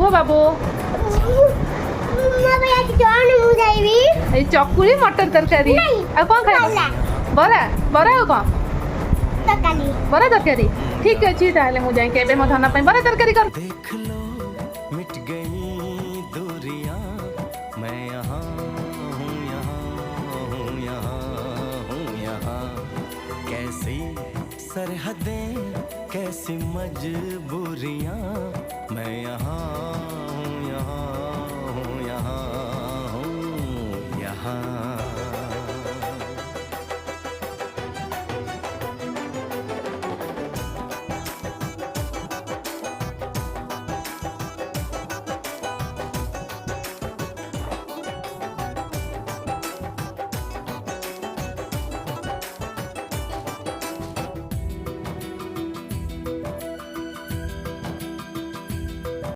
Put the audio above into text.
କୁହ ବାବୁ। ଏଇ ଚକୁଳି ମଟର ତରକାରୀ ଆଉ କଣ ଖାଇବ? ବରା ବରା ଆଉ କଣ? ବରା ତରକାରୀ ଠିକ ଅଛି ତାହେଲେ ମୁଁ ଯାଇକି ଏବେ ମୋ ଧନ ପାଇଁ ବରା ତରକାରୀ କର। देख लो मिट गई दूरियां मैं यहाँ हूँ यहाँ हूँ यहाँ हूँ यहाँ कैसी सरहदें कैसी मजबूरियां मैं यहाँ हूँ यहाँ हूँ यहाँ हूँ यहाँ